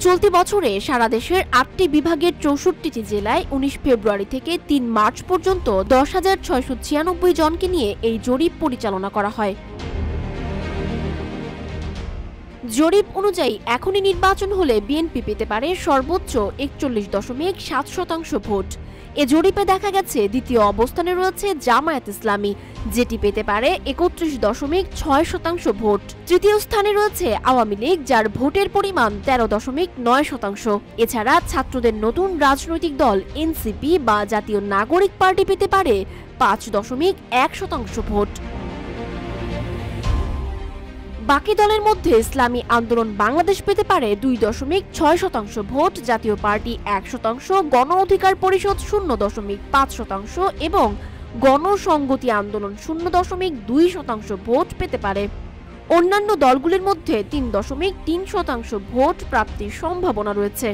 চলতি বছরে সারা দেশের ৮টি বিভাগের ৬৪টি জেলায় ১৯ ফেব্রুয়ারি থেকে ৩ মার্চ পর্যন্ত ১০,৬৯৬ জনকে নিয়ে এই জরিপ পরিচালনা করা হয়। জরিপ অনুযায়ী এখনই নির্বাচন হলে বিএনপি পেতে পারে সর্বোচ্চ ৪১.৭% ভোট। এ জরিপে দেখা গেছে দ্বিতীয় অবস্থানে রয়েছে জামায়াত ইসলামী, যেটি পেতে পারে ৩১.৬% ভোট। তৃতীয় স্থানে রয়েছে আওয়ামী লীগ, যার ভোটের পরিমাণ ১৩.৯%। এছাড়া ছাত্রদের নতুন রাজনৈতিক দল এনসিপি বা জাতীয় নাগরিক পার্টি পেতে পারে ৫.১% ভোট। বাকি দলের মধ্যে ইসলামী আন্দোলন বাংলাদেশ পেতে পারে ২.৬% ভোট, জাতীয় পার্টি ১%, গণ অধিকার পরিষদ ০.৫% এবং গণসংহতি আন্দোলন ০.২% ভোট পেতে পারে। অন্যান্য দলগুলির মধ্যে ৩.৩% ভোট প্রাপ্তির সম্ভাবনা রয়েছে।